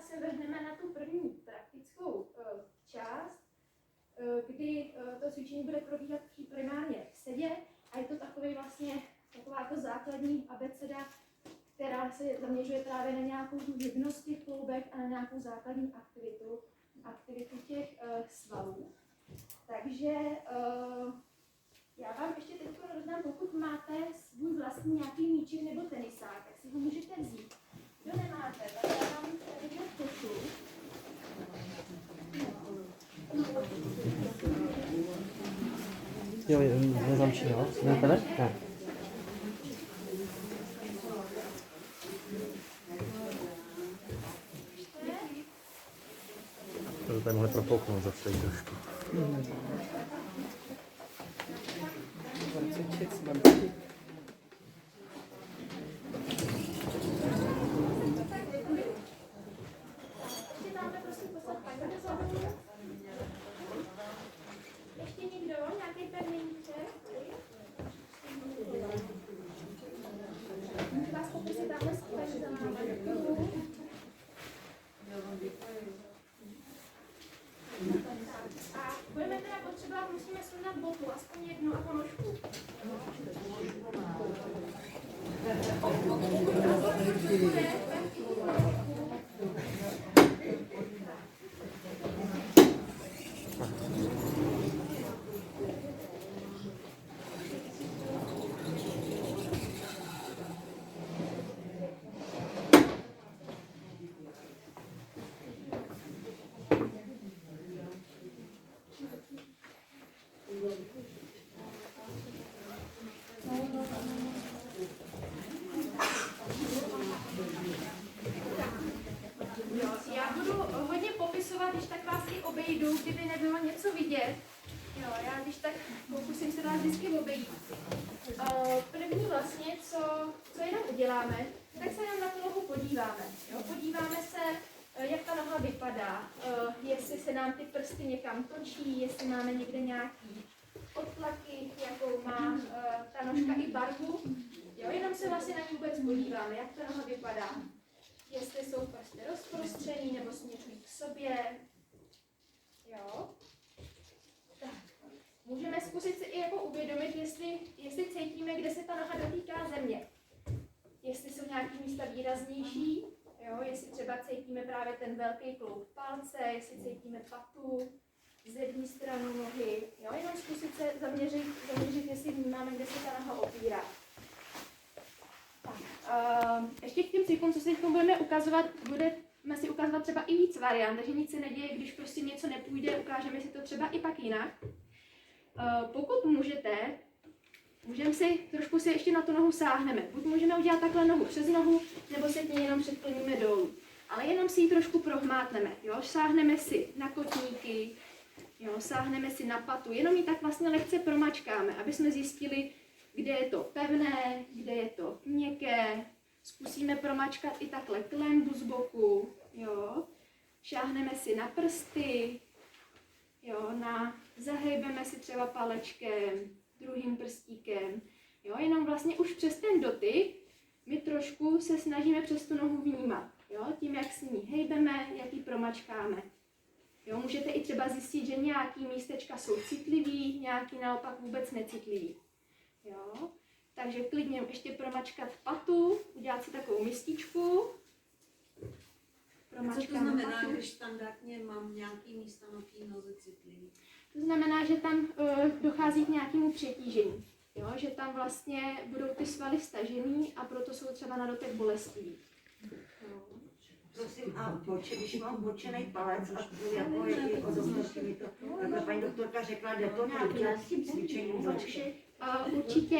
se vrhneme na tu první praktickou část, kdy to cvičení bude probíhat primárně v sedě a je to takový vlastně taková jako základní abeceda, která se zaměřuje právě na nějakou hybnost těch kloubek a na nějakou základní aktivitu těch svalů. Takže já vám ještě teď rozdám, pokud máte svůj vlastní nějaký míček nebo tenisák, tak si ho můžete vzít. Kdo nemáte, tak já vám tady fotu. Jo, nezamčí, jo? Ne, tady? Ne. To tady mohli profouknout zase trošku. Ještě někdo? Nějaký pevný míček? Vás poprosím tamhle skvěle za námi. A budeme teda potřebovat, musíme sundat botu, aspoň jednu a ponožku. Já budu hodně popisovat, když tak vás i obejdu, kdyby nebylo něco vidět. Jo, já když tak pokusím se vás vždycky obejít. První vlastně, co jenom uděláme, tak se jenom na tu nohu podíváme. Jo? Podíváme se, jak ta noha vypadá, jestli se nám ty prsty někam točí, jestli máme někde nějaký odtlaky, jakou má ta nožka i barvu. Jo? Jenom se vlastně na ní vůbec podíváme, jak ta noha vypadá. Jestli jsou prsty rozprostřený nebo směřují k sobě. Jo? Tak. Můžeme zkusit si i jako uvědomit, jestli cítíme, kde se ta noha dotýká země. Jestli jsou nějaké místa výraznější, jo? Jestli třeba cítíme právě ten velký kloub palce, jestli cítíme patu, zadní stranu nohy. Jo? Jenom zkusit se zaměřit, jestli vnímáme, kde se ta noha opírá. Ještě k těm cvikům, co si budeme ukazovat, budeme si ukazovat třeba i víc variant, takže nic se neděje, když prostě něco nepůjde, ukážeme si to třeba i pak jinak. Pokud můžete, můžeme si trošku ještě na tu nohu sáhneme. Buď můžeme udělat takhle nohu přes nohu, nebo se k ní jenom předkloníme dolů. Ale jenom si ji trošku prohmátneme. Jo? Sáhneme si na kotníky, jo? Sáhneme si na patu, jenom ji tak vlastně lehce promačkáme, aby jsme zjistili, kde je to pevné, kde je to měkké. Zkusíme promačkat i takhle klembu z boku. Jo? Šáhneme si na prsty, jo? Zahejbeme si třeba palečkem, druhým prstíkem. Jo? Jenom vlastně už přes ten dotyk my trošku se snažíme přes tu nohu vnímat. Jo? Tím, jak s ní hejbeme, jak ji promačkáme. Jo? Můžete i třeba zjistit, že nějaký místečka jsou citlivý, nějaký naopak vůbec necitlivý. Jo? Takže klidně ještě promačkat patu, udělat si takovou mističku. Co to znamená, když standardně mám nějaký místa na té noze citlivý? To znamená, že tam dochází k nějakému přetížení. Jo? Že tam vlastně budou ty svaly stažený a proto jsou třeba na dotek bolestivý. Prosím, a když mám bočený palec a jako odostnosti mi to, takhle paní doktorka řekla, jde to nějakým cvičením bočky? Určitě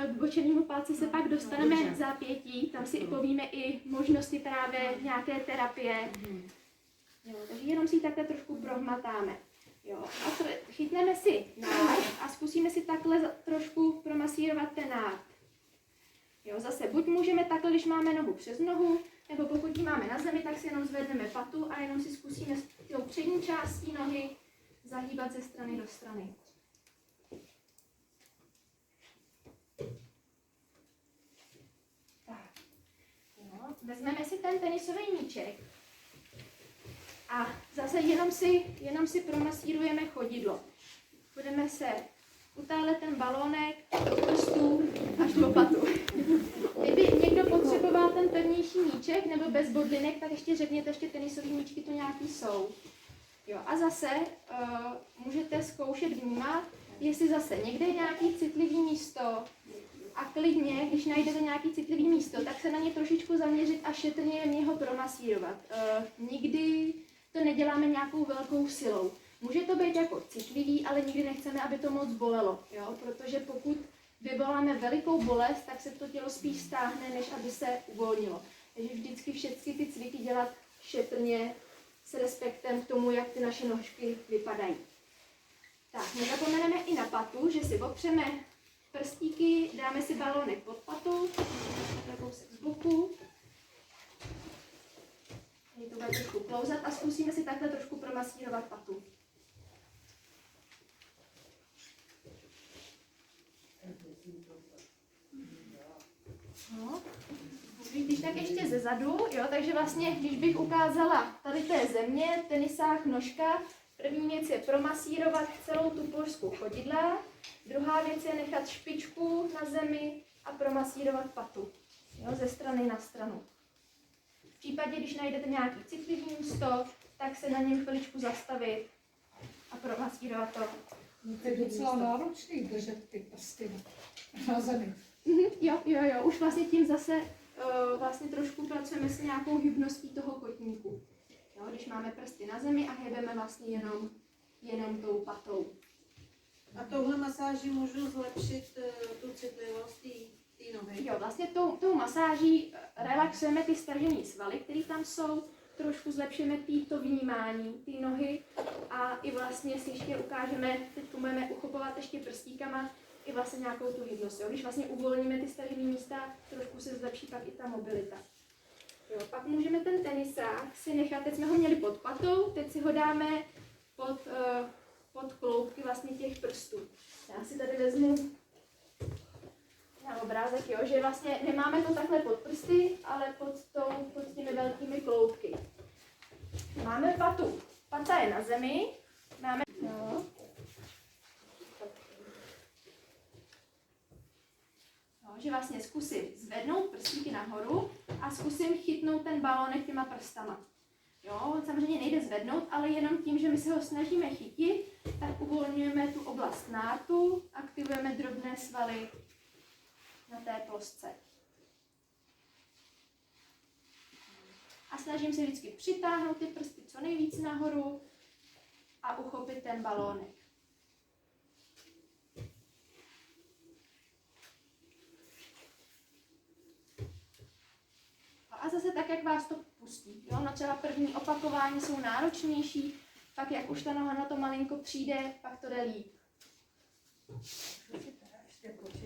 k bočenému palci se pak dostaneme v zápětí, tam si i povíme i možnosti právě nějaké terapie. Jo, takže jenom si ji takhle trošku prohmatáme. Jo, a chytneme si nárt a zkusíme si takhle trošku promasírovat ten nárt. Jo, zase buď můžeme takhle, když máme nohu přes nohu, nebo pokud ji máme na zemi, tak si jenom zvedneme patu a jenom si zkusíme s tou přední částí nohy zahýbat ze strany do strany. Tak. Jo, vezmeme si ten tenisový míček A zase jenom si promasírujeme chodidlo. Budeme se utálet ten balónek od prstů až po patu. Kdyby někdo potřeboval ten pevnější míček nebo bez bodlinek, tak ještě řekněte, ještě tenisové míčky to nějaký jsou. Jo, a zase můžete zkoušet vnímat, jestli zase někde je nějaký citlivý místo a klidně, když najdete nějaký citlivý místo, tak se na ně trošičku zaměřit a šetrně ho promasírovat. Nikdy to neděláme nějakou velkou silou. Může to být jako citlivý, ale nikdy nechceme, aby to moc bolelo, jo? Protože pokud vyvoláme velikou bolest, tak se to tělo spíš stáhne, než aby se uvolnilo. Takže vždycky všechny ty cviky dělat šetrně s respektem k tomu, jak ty naše nožky vypadají. Tak, nezapomeneme i na patu, že si opřeme prstíky, dáme si balónek pod patu, takhle kousek z boku. Tady to bude trošku klouzat a zkusíme si takhle trošku promasírovat patu. No. Když tak ještě ze zadu, jo, takže vlastně, když bych ukázala, tady to je země, tenisák, nožka, první věc je promasírovat celou tu polšku chodidla, druhá věc je nechat špičku na zemi a promasírovat patu, jo, ze strany na stranu. V případě, když najdete nějaký citlivý místo, tak se na něm chviličku zastavit a promasírovat to. To je docela náročný držet ty prsty na zemi. Jo, už vlastně tím zase vlastně trošku pracujeme s nějakou hybností toho kotníku. Jo, když máme prsty na zemi a hybeme vlastně jenom tou patou. A touhle masáží můžu zlepšit tu citlivost té nohy? Jo, vlastně tou masáží relaxujeme ty stažené svaly, které tam jsou, trošku zlepšíme to vnímání té nohy a i vlastně si ještě ukážeme, teď budeme uchopovat ještě prstíkama, i vlastně nějakou tu hybnost. Jo? Když vlastně uvolníme ty stažené místa, trošku se zlepší pak i ta mobilita. Jo, pak můžeme ten tenisák si nechat, teď jsme ho měli pod patou, teď si ho dáme pod kloubky vlastně těch prstů. Já si tady vezmu na obrázek, jo, že vlastně nemáme to takhle pod prsty, ale pod těmi velkými kloubky. Máme patu. Pata je na zemi. Máme... No. Že vlastně zkusím zvednout prstíky nahoru a zkusím chytnout ten balónek těma prstama. Jo, on samozřejmě nejde zvednout, ale jenom tím, že my se ho snažíme chytit, tak uvolňujeme tu oblast nártu, aktivujeme drobné svaly na té plosce. A snažím se vždycky přitáhnout ty prsty co nejvíc nahoru a uchopit ten balónek. A zase tak, jak vás to pustí. Jo? No třeba první opakování jsou náročnější, pak jak už ta noha na to malinko přijde, pak to jde líp.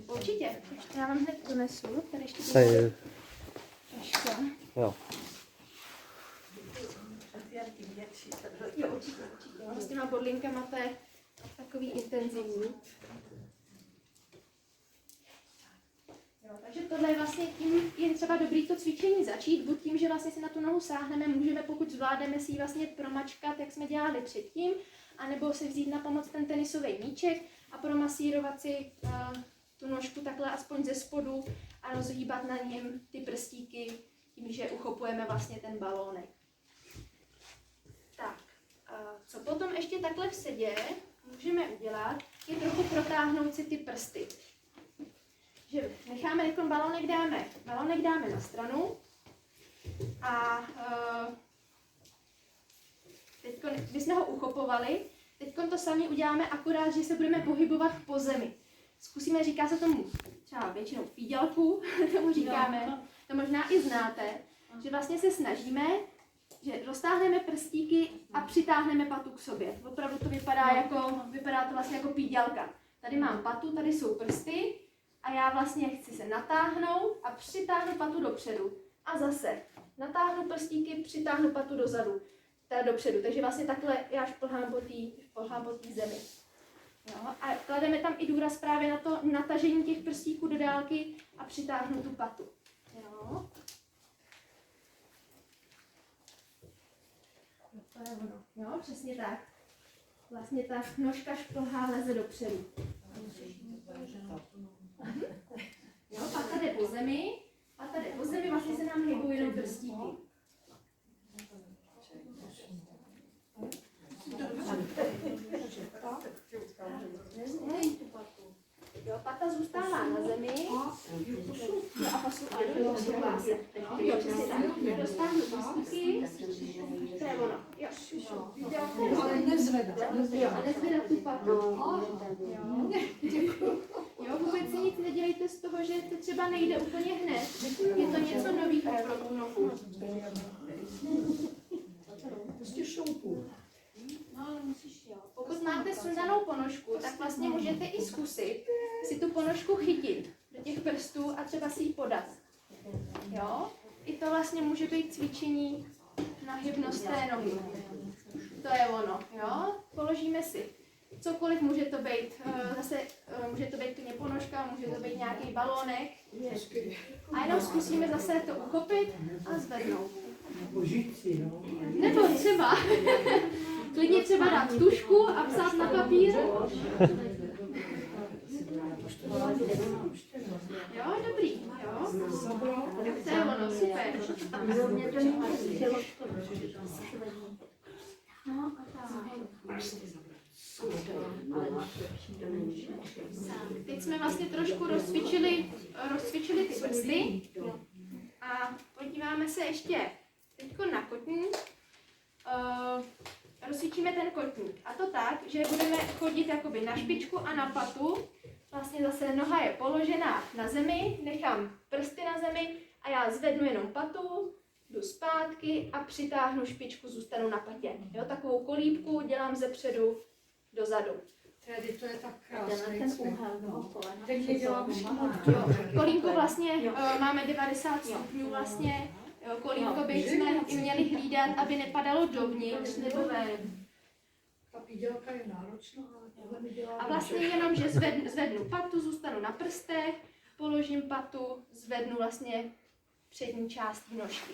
Určitě. Já vám hned donesu. Tady ještě bude troška. Jo. Jo, určitě. No, s těma bodlinkama to je takový intenzivní. Jo, takže tohle je vlastně tím, je třeba dobrý to cvičení začít, buď tím, že vlastně si na tu nohu sáhneme, můžeme, pokud zvládneme si ji vlastně promačkat, jak jsme dělali předtím, anebo si vzít na pomoc ten tenisový míček a promasírovat si tu nožku takhle aspoň ze spodu a rozhýbat na něm ty prstíky tím, že uchopujeme vlastně ten balónek. Tak, co potom ještě takhle v sedě můžeme udělat, je trochu protáhnout si ty prsty. Že necháme, jak balónek dáme na stranu a teď, když jsme ho uchopovali, teď to sami uděláme, akorát, že se budeme pohybovat po zemi. Zkusíme, říká se tomu třeba většinou pídělku, tomu říkáme, to možná i znáte, že vlastně se snažíme, že roztáhneme prstíky a přitáhneme patu k sobě. Opravdu to vypadá to vlastně jako pídělka. Tady mám patu, tady jsou prsty a já vlastně chci se natáhnout a přitáhnu patu dopředu. A zase natáhnu prstíky, přitáhnu patu dopředu. Takže vlastně takhle já šplhám po té zemi. Jo? A klademe tam i důraz právě na to natažení těch prstíků do dálky a přitáhnu tu patu. Jo? přesně tak. Vlastně ta nožka šplhá leze dopředu. Jo, pata jde po zemi, vlastně se nám hýbou jenom prstíky. Jo, pata zůstává na zemi. Jo, a posouvá se. Jo, přesně tak. Dostáhnu prstíky. To je ono. Jo. Ale nezvedá. Jo, a nezvedat tu patu. Jo, vůbec si nic nedělejte z toho, že to třeba nejde úplně hned. Je to něco nového pro tu nohu. Prostě šoupu. No, ale musíš, jo. Pokud máte sundanou ponožku, tak vlastně můžete i zkusit si tu ponožku chytit do těch prstů a třeba si ji podat. Jo? I to vlastně může být cvičení na hybnost té nohy. To je ono, jo? Položíme si cokoliv, může to být, může to být klidně ponožka, může to být nějaký balónek. A jenom zkusíme zase to uchopit a zvednout. Nebo třeba, klidně třeba dát tužku a psát na papír. Jo, dobrý, jo. To je ono, super. No a tak. Teď jsme vlastně trošku rozcvičili ty prsty a podíváme se ještě teďko na kotník. Rozcvičíme ten kotník a to tak, že budeme chodit jakoby na špičku a na patu. Vlastně zase noha je položená na zemi, nechám prsty na zemi a já zvednu jenom patu, jdu zpátky a přitáhnu špičku, zůstanu na patě. Jo, takovou kolíbku dělám ze předu dozadu. Tedy to je tak krásný cvik. Teď Jo, dělám kolínko vlastně máme 90 stupňů vlastně. Jo, kolínko bychom i měli hlídat, aby nepadalo dovnitř nebo ven. Ta pídělka je náročná, ale tohle mi dělá A vlastně jenom, že zvednu patu, zůstanu na prstech, položím patu, zvednu vlastně přední část nožky.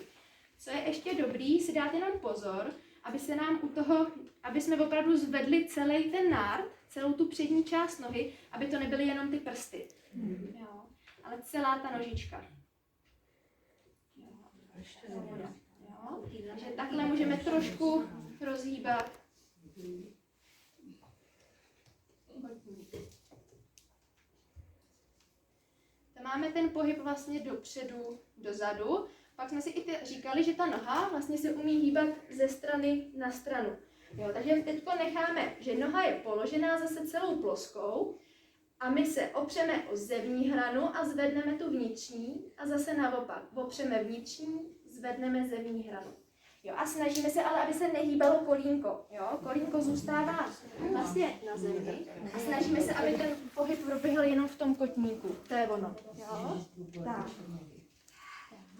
Co je ještě dobrý, si dát jenom pozor, aby se nám aby jsme opravdu zvedli celý ten nárt, celou tu přední část nohy, aby to nebyly jenom ty prsty. Jo, ale celá ta nožička. Jo, takže takhle můžeme trošku rozhýbat. To máme ten pohyb vlastně dopředu, dozadu. Pak jsme si i říkali, že ta noha vlastně se umí hýbat ze strany na stranu. Jo, takže teď necháme, že noha je položená zase celou ploskou a my se opřeme o zevní hranu a zvedneme tu vnitřní a zase naopak. Opřeme vnitřní, zvedneme zevní hranu. Jo, a snažíme se ale, aby se nehýbalo kolínko. Jo? Kolínko zůstává vlastně na zemi a snažíme se, aby ten pohyb proběhl jenom v tom kotníku. To je ono. Jo? Tak.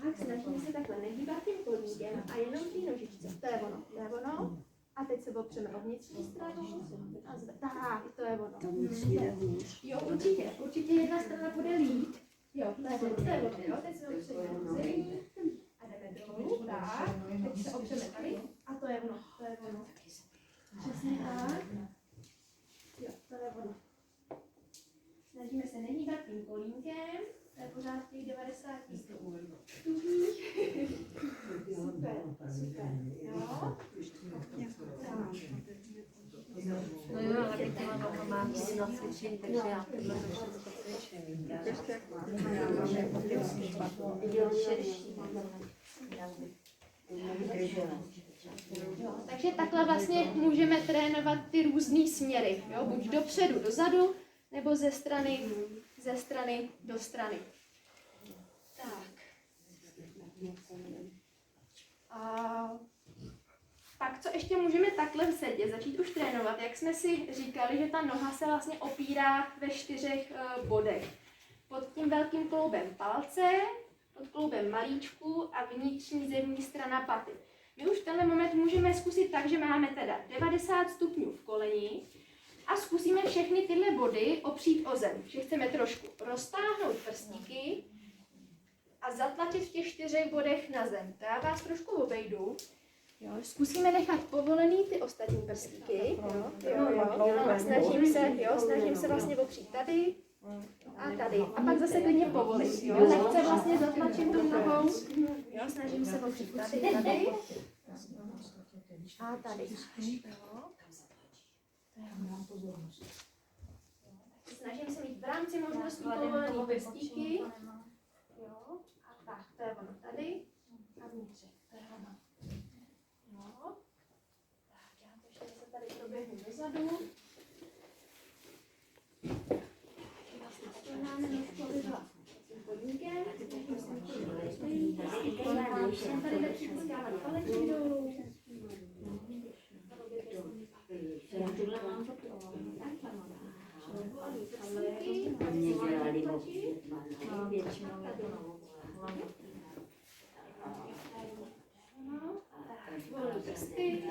Tak, snažíme se takhle nehýbat tím kolínkem a jenom tý nožičce. To je ono. To je ono. A teď se opřeme o vnitřní stranu a tak, to je ono. Jo, určitě jedna strana bude líp. Jo, to je ono, jo, teď se opřeme o zemi a jdeme dolů, tak, teď se opřeme tady a to je ono, to je ono. Přesně tak. Jo, to je ono. Snažíme se nehýbat tím kolínkem, to je pořád v těch 90 stupních. Super, super, jo. No jo, ale my těma nohama mám na cvičení, takže já tohle to všechno cvičím. Jo, takže takhle vlastně můžeme trénovat ty různý směry. Jo? Buď dopředu, dozadu, nebo ze strany do strany. Tak. A pak, co ještě můžeme takhle v sedě začít už trénovat, jak jsme si říkali, že ta noha se vlastně opírá ve 4 bodech. Pod tím velkým kloubem palce, pod kloubem malíčku a vnitřní zevní strana paty. My už v tenhle moment můžeme zkusit tak, že máme teda 90 stupňů v koleni a zkusíme všechny tyhle body opřít o zem. Že chceme trošku roztáhnout prstíky a zatlačit v těch 4 bodech na zem. To já vás trošku obejdu. Jo, zkusíme nechat povolený ty ostatní prstíky. Jo. A snažím se vlastně opřít tady a tady. A pak zase klidně povolit. Jo. Nechce vlastně zatlačit tou nohou. Jo, snažím se opřít tady a tady. Jo. Snažím se mít v rámci možností povolený prstíky. Jo. A tak, to je ono tady. A vnitřek, to je ono. Jo. Tak, já to ještě se tady proběhnu dozadu. Vlastně stěháme nožku, aby byla tím podníkem. Jsem tady nepřitiskávat palečky dolů. Mě dělali většinou Volný prsty.